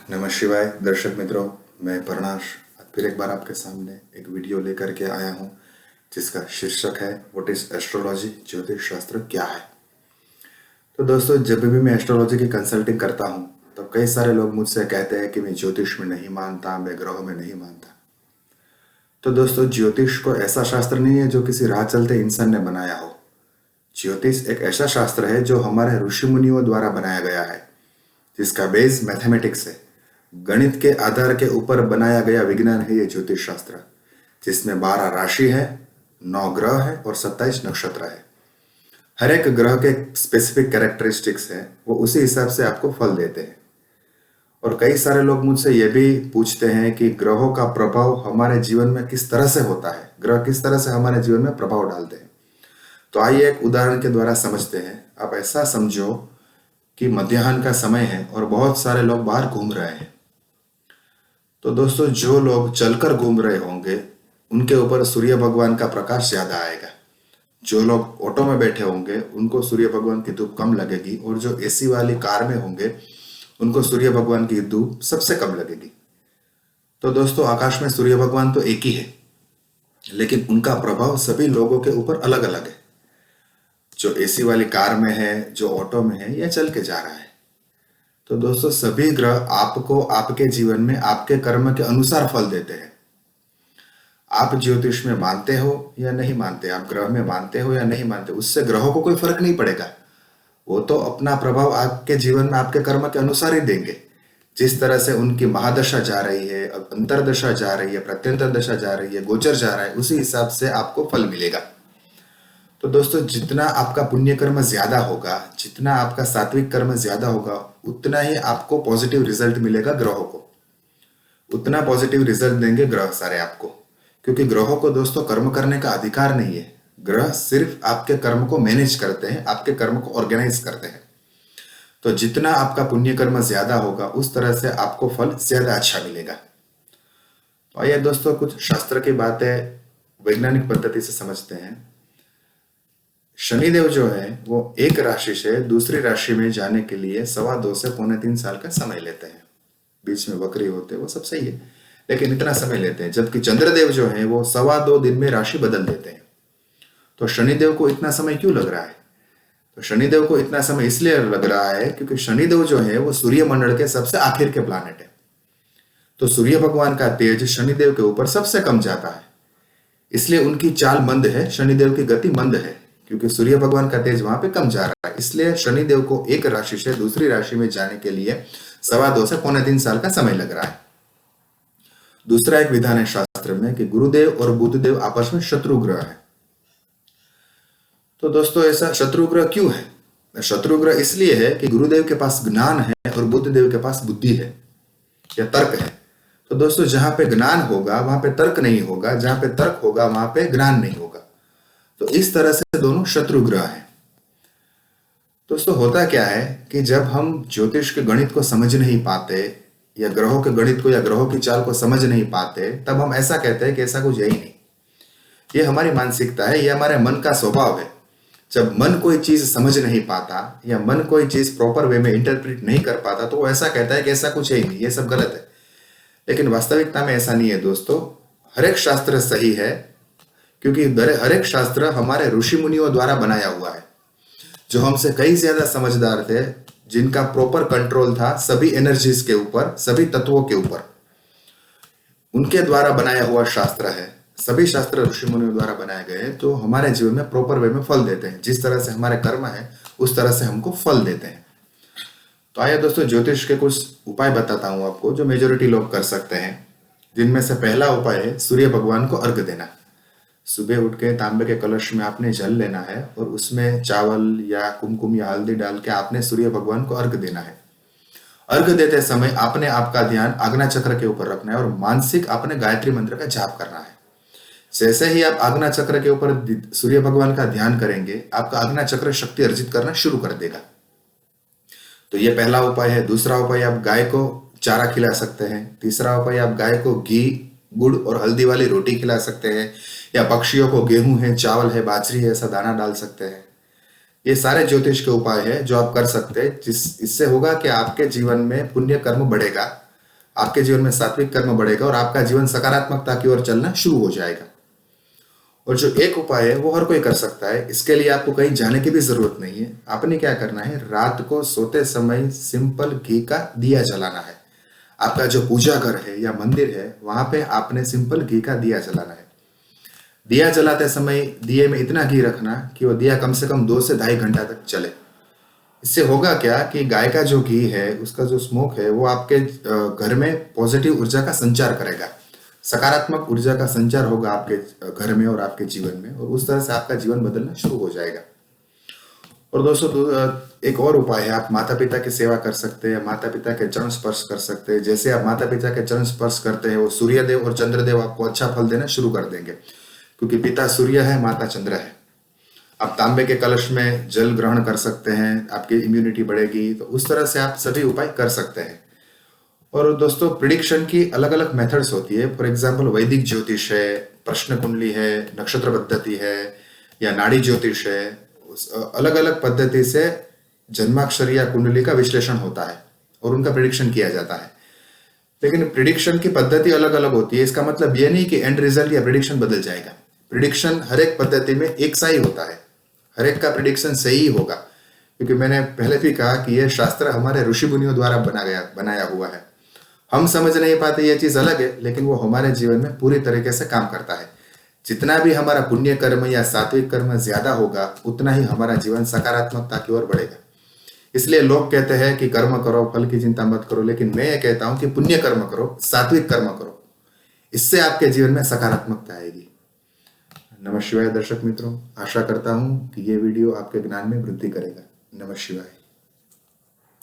नमः शिवाय दर्शक मित्रों, मैं प्रणाश फिर एक बार आपके सामने एक वीडियो लेकर के आया हूँ जिसका शीर्षक है व्हाट इज एस्ट्रोलॉजी, ज्योतिष शास्त्र क्या है। तो दोस्तों, जब भी मैं एस्ट्रोलॉजी की कंसल्टिंग करता हूँ तो कई सारे लोग मुझसे कहते हैं कि मैं ज्योतिष में नहीं मानता, मैं ग्रहों में नहीं मानता। तो दोस्तों, ज्योतिष को ऐसा शास्त्र नहीं है जो किसी राह चलते इंसान ने बनाया हो। ज्योतिष एक ऐसा शास्त्र है जो हमारे ऋषि मुनियों द्वारा बनाया गया है, जिसका बेस मैथमेटिक्स है। गणित के आधार के ऊपर बनाया गया विज्ञान है ये ज्योतिष शास्त्र, जिसमें 12 राशि है, 9 ग्रह है और 27 नक्षत्र है। हर एक ग्रह के स्पेसिफिक कैरेक्टरिस्टिक्स है, वो उसी हिसाब से आपको फल देते हैं। और कई सारे लोग मुझसे ये भी पूछते हैं कि ग्रहों का प्रभाव हमारे जीवन में किस तरह से होता है, ग्रह किस तरह से हमारे जीवन में प्रभाव डालते हैं। तो आइए एक उदाहरण के द्वारा समझते हैं। आप ऐसा समझो कि मध्याह्न का समय है और बहुत सारे लोग बाहर घूम रहे हैं। तो दोस्तों, जो लोग चलकर घूम रहे होंगे उनके ऊपर सूर्य भगवान का प्रकाश ज्यादा आएगा। जो लोग ऑटो में बैठे होंगे उनको सूर्य भगवान की धूप कम लगेगी, और जो एसी वाली कार में होंगे उनको सूर्य भगवान की धूप सबसे कम लगेगी। तो दोस्तों, आकाश में सूर्य भगवान तो एक ही है, लेकिन उनका प्रभाव सभी लोगों के ऊपर अलग अलग है। जो एसी वाली कार में है, जो ऑटो में है, या चल के जा रहा है। तो दोस्तों, सभी ग्रह आपको आपके जीवन में आपके कर्म के अनुसार फल देते हैं। आप ज्योतिष में मानते हो या नहीं मानते, आप ग्रह में मानते हो या नहीं मानते, उससे ग्रहों को कोई फर्क नहीं पड़ेगा। वो तो अपना प्रभाव आपके जीवन में आपके कर्म के अनुसार ही देंगे। जिस तरह से उनकी महादशा जा रही है, अंतरदशा जा रही है, प्रत्यंतर दशा जा रही है, गोचर जा रहा है, उसी हिसाब से आपको फल मिलेगा। तो दोस्तों, जितना आपका पुण्य कर्म ज्यादा होगा, जितना आपका सात्विक कर्म ज्यादा होगा, उतना ही आपको पॉजिटिव रिजल्ट मिलेगा। ग्रहों को उतना पॉजिटिव रिजल्ट देंगे ग्रह सारे आपको, क्योंकि ग्रहों को दोस्तों कर्म करने का अधिकार नहीं है। ग्रह सिर्फ आपके कर्म को मैनेज करते हैं, आपके कर्म को ऑर्गेनाइज करते हैं। तो जितना आपका पुण्य कर्म ज्यादा होगा, उस तरह से आपको फल ज्यादा अच्छा मिलेगा। तो आइए दोस्तों, कुछ शास्त्र की बातें वैज्ञानिक पद्धति से समझते हैं। शनिदेव जो है वो एक राशि से दूसरी राशि में जाने के लिए 2.25 से 3.25 साल का समय लेते हैं। बीच में वक्री होते हैं, वो सब सही है, लेकिन इतना समय लेते हैं। जबकि चंद्रदेव जो है वो 2.25 दिन में राशि बदल देते हैं। तो शनिदेव को इतना समय क्यों लग रहा है? तो शनिदेव को इतना समय इसलिए लग रहा है क्योंकि शनिदेव जो है वो सूर्यमंडल के सबसे आखिर के प्लानेट है। तो सूर्य भगवान का तेज शनिदेव के ऊपर सबसे कम जाता है, इसलिए उनकी चाल मंद है, शनिदेव की गति मंद है, क्योंकि सूर्य भगवान का तेज वहां पे कम जा रहा है। इसलिए शनिदेव को एक राशि से दूसरी राशि में जाने के लिए 2.25 से 3.25 साल का समय लग रहा है। दूसरा एक विधान है शास्त्र में कि गुरुदेव और बुधदेव आपस में शत्रु ग्रह है। तो दोस्तों, ऐसा शत्रु ग्रह क्यों है? शत्रु ग्रह इसलिए है कि गुरुदेव के पास ज्ञान है और बुधदेव के पास बुद्धि है या तर्क है। तो दोस्तों, जहां पे ज्ञान होगा वहां पे तर्क नहीं होगा, जहां पे तर्क होगा वहां पे ज्ञान नहीं होगा। तो इस तरह से दोनों शत्रु ग्रह हैं। दोस्तों, होता क्या है कि जब हम ज्योतिष के गणित को समझ नहीं पाते, या ग्रहों के गणित को या ग्रहों की चाल को समझ नहीं पाते, तब हम ऐसा कहते हैं कि ऐसा कुछ है ही नहीं। ये हमारी मानसिकता है, ये हमारे मन का स्वभाव है। जब मन कोई चीज समझ नहीं पाता या मन कोई चीज प्रॉपर वे में इंटरप्रेट नहीं कर पाता, तो वो ऐसा कहता है कि ऐसा कुछ है ही नहीं, ये सब गलत है। लेकिन वास्तविकता में ऐसा नहीं है दोस्तों। हर एक शास्त्र सही है, क्योंकि हर एक शास्त्र हमारे ऋषि मुनियों द्वारा बनाया हुआ है, जो हमसे कई ज्यादा समझदार थे, जिनका प्रॉपर कंट्रोल था सभी एनर्जीज के ऊपर, सभी तत्वों के ऊपर। उनके द्वारा बनाया हुआ शास्त्र है। सभी शास्त्र ऋषि मुनियों द्वारा बनाए गए हैं, तो हमारे जीवन में प्रॉपर वे में फल देते हैं। जिस तरह से हमारे कर्म है उस तरह से हमको फल देते हैं। तो आइए दोस्तों, ज्योतिष के कुछ उपाय बताता हूं आपको, जो मेजोरिटी लोग कर सकते हैं। जिनमें से पहला उपाय है सूर्य भगवान को अर्घ देना। सुबह उठ के तांबे के कलश में आपने जल लेना है और उसमें चावल या कुमकुम या हल्दी डाल के आपने सूर्य भगवान को अर्घ देना है। अर्घ देते समय आपने आपका ध्यान आज्ञा चक्र के ऊपर रखना है और मानसिक आपने गायत्री मंत्र का जाप करना है। जैसे ही आप आज्ञा चक्र के ऊपर सूर्य भगवान का ध्यान करेंगे, आपका आज्ञा चक्र शक्ति अर्जित करना शुरू कर देगा। तो ये पहला उपाय है। दूसरा उपाय, आप गाय को चारा खिला सकते हैं। तीसरा उपाय, आप गाय को घी, गुड़ और हल्दी वाली रोटी खिला सकते हैं, या पक्षियों को गेहूं है, चावल है, बाजरी है, ऐसा दाना डाल सकते हैं। ये सारे ज्योतिष के उपाय है जो आप कर सकते हैं, इससे होगा कि आपके जीवन में पुण्य कर्म बढ़ेगा आपके जीवन में सात्विक कर्म बढ़ेगा और आपका जीवन सकारात्मकता की ओर चलना शुरू हो जाएगा। और जो एक उपाय है वो हर कोई कर सकता है, इसके लिए आपको कहीं जाने की भी जरूरत नहीं है। आपने क्या करना है, रात को सोते समय सिंपल घी का दिया जलाना है। आपका जो पूजा घर है या मंदिर है वहां पे आपने सिंपल घी का दिया जलाना है। दिया जलाते समय दिए में इतना घी रखना कि वो दिया कम से कम 2 से 2.5 घंटा तक चले। इससे होगा क्या कि गाय का जो घी है उसका जो स्मोक है वो आपके घर में पॉजिटिव ऊर्जा का संचार करेगा, सकारात्मक ऊर्जा का संचार होगा आपके घर में और आपके जीवन में, और उस तरह से आपका जीवन बदलना शुरू हो जाएगा। और दोस्तों एक और उपाय है, आप माता पिता की सेवा कर सकते हैं, माता पिता के चरण स्पर्श कर सकते हैं। जैसे आप माता पिता के चरण स्पर्श करते हैं वो सूर्यदेव और चंद्रदेव आपको अच्छा फल देना शुरू कर देंगे, क्योंकि पिता सूर्य है, माता चंद्र है। आप तांबे के कलश में जल ग्रहण कर सकते हैं, आपकी इम्यूनिटी बढ़ेगी। तो उस तरह से आप सभी उपाय कर सकते हैं। और दोस्तों प्रिडिक्शन की अलग अलग मेथड्स होती है। फॉर एग्जाम्पल वैदिक ज्योतिष है, प्रश्न कुंडली है, नक्षत्र पद्धति है या नाड़ी ज्योतिष है। अलग अलग पद्धति से जन्माक्षर या कुंडली का विश्लेषण होता है और उनका प्रिडिक्शन किया जाता है। लेकिन प्रिडिक्शन की पद्धति अलग अलग होती है, इसका मतलब यह नहीं कि एंड रिजल्ट या प्रिडिक्शन बदल जाएगा। प्रिडिक्शन हर एक पद्धति में एक सा ही होता है, हर एक का प्रिडिक्शन सही होगा, क्योंकि मैंने पहले भी कहा कि यह शास्त्र हमारे ऋषि मुनियों द्वारा बनाया हुआ है। हम समझ नहीं पाते, यह चीज अलग है, लेकिन वो हमारे जीवन में पूरी तरीके से काम करता है। जितना भी हमारा पुण्य कर्म या सात्विक कर्म ज्यादा होगा उतना ही हमारा जीवन सकारात्मकता की ओर बढ़ेगा। इसलिए लोग कहते हैं कि कर्म करो, फल की चिंता मत करो, लेकिन मैं ये कहता हूं कि पुण्य कर्म करो, सात्विक कर्म करो, इससे आपके जीवन में सकारात्मकता आएगी। नमः शिवाय दर्शक मित्रों, आशा करता हूं कि ये वीडियो आपके ज्ञान में वृद्धि करेगा। नमः शिवाय।